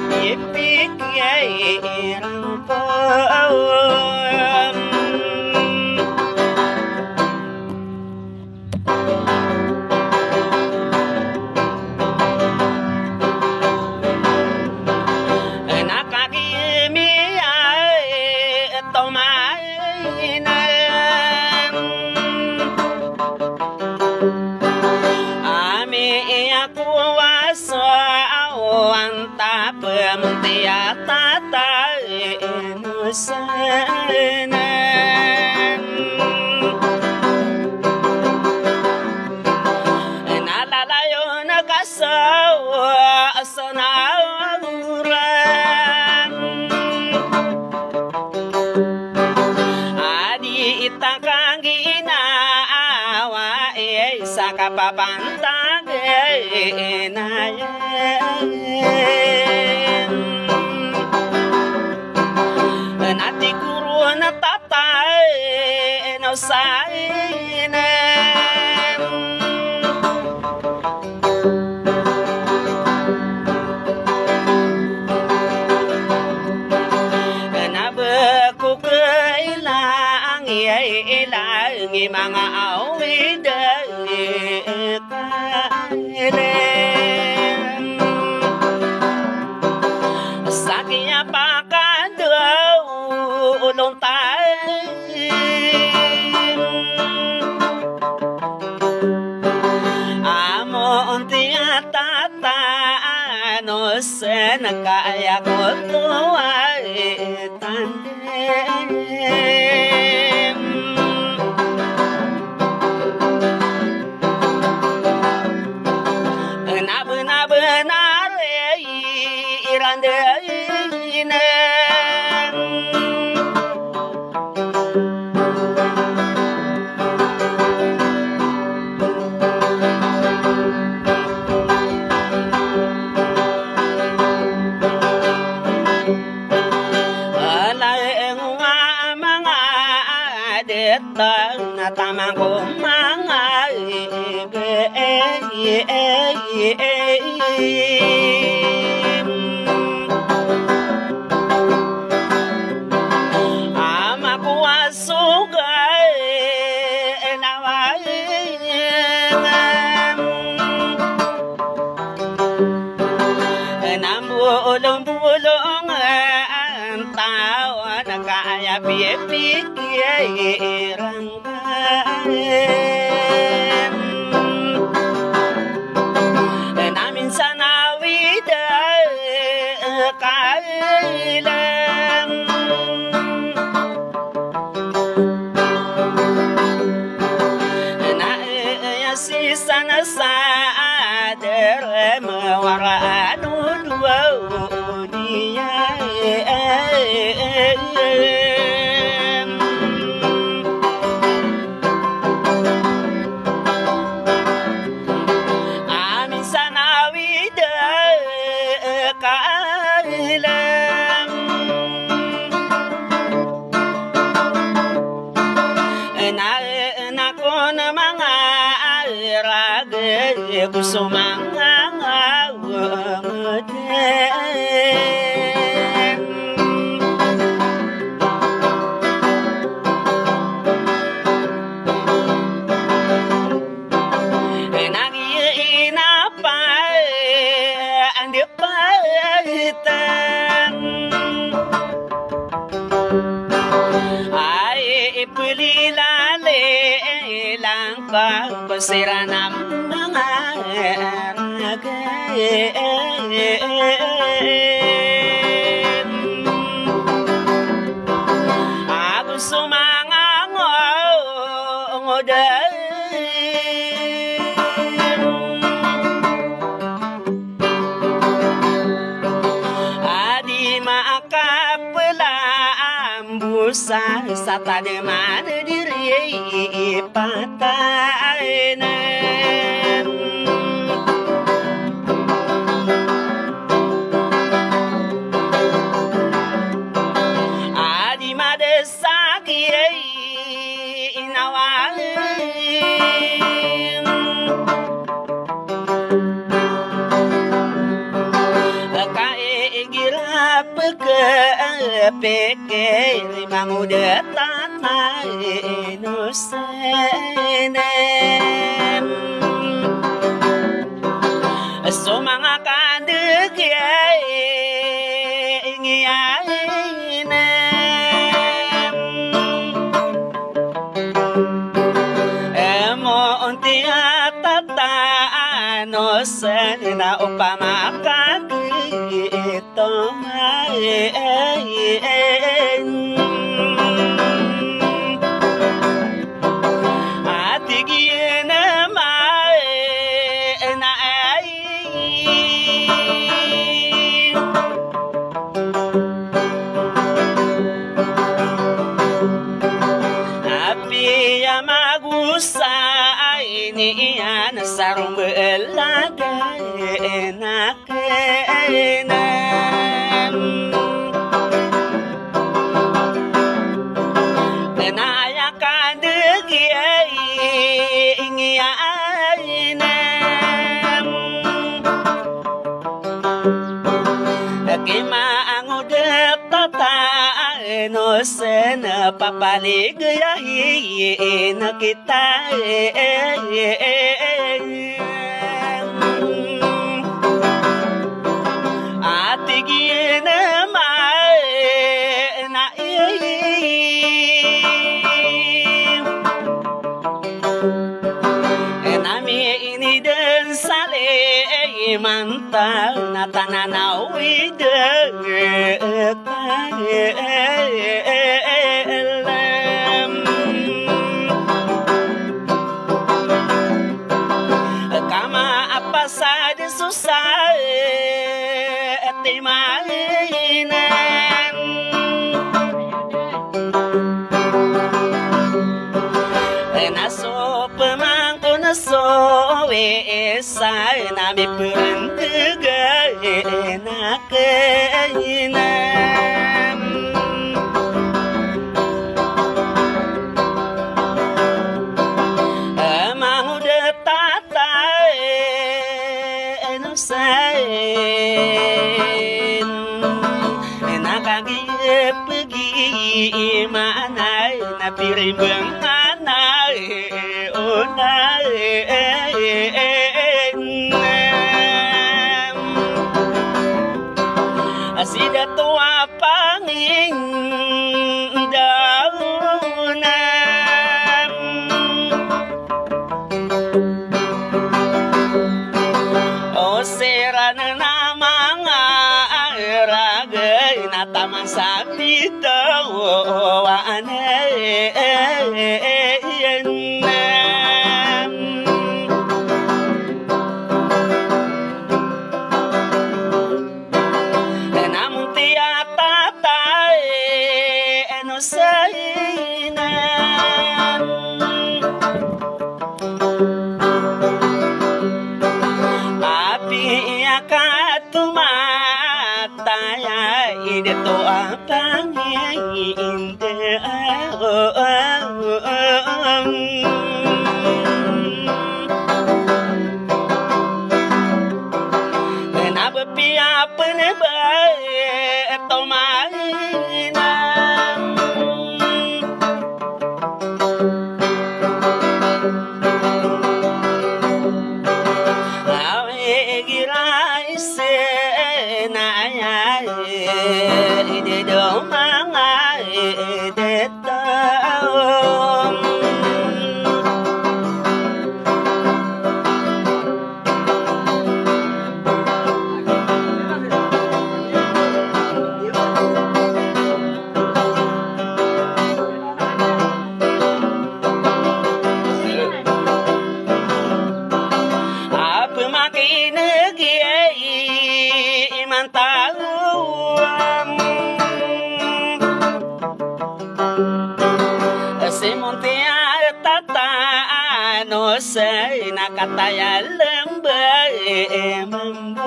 pipikiran ko sanan nalalayo na kasawa sa nauran adi itakang ginaawa sa kapapantag nati guru na tatay no sainan nabaku kailang ilang mga awid kailan sakinya pakadaw ulong tayo amo unti tatano sa nakaya ko tuway tandem nabenare irande na tamang ko mga ama ko asugay naway nambulong-bulong ang tao na kaya pipikiran namin sa nawida kailang naayasisa na sa ader mawaraan niya amin sa nawida kailang na ko na mga arag gusto mga pasira ng mga aragay ako sumangangoday adi maakapala ang busa sa tanaman diri patay na adi madesaki inawal pikir mangudet tanah inusenem sumanga kandeg ingiyinem Montiatataanosen na upama kagito atigin na apiya magusay niyan sarong belagay na kenan naya kadegay ingiyainem kimaangudep no sen papaligayahin kita atigin na nami ini dan sale mantap na tananaw kama apa saja susah timainan naso pemangku naso esay nabi perentugay na kainan amang udah tatay no sain nakagip pergi mana na pirimbang anay unay asida tua panging daunan o serana namanga ragay nataman sakit wane namun tiata no sainan api akatumataya ito ang pangyainde nabapiapan ba ito mainam awigiray senayay idedo mga idetaom no say nakataya lembay mambam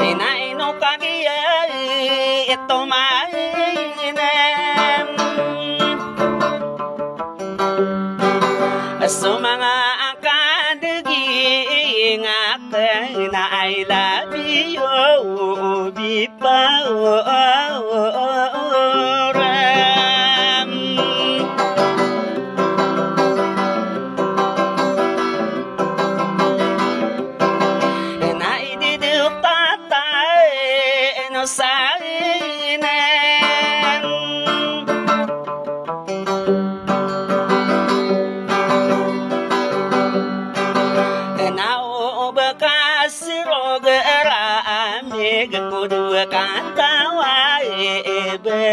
inaino kagiya ito mainam sumanga yo biparam na ididil tatay no sainan Nao bekas rogera amig kudu kantawa ebe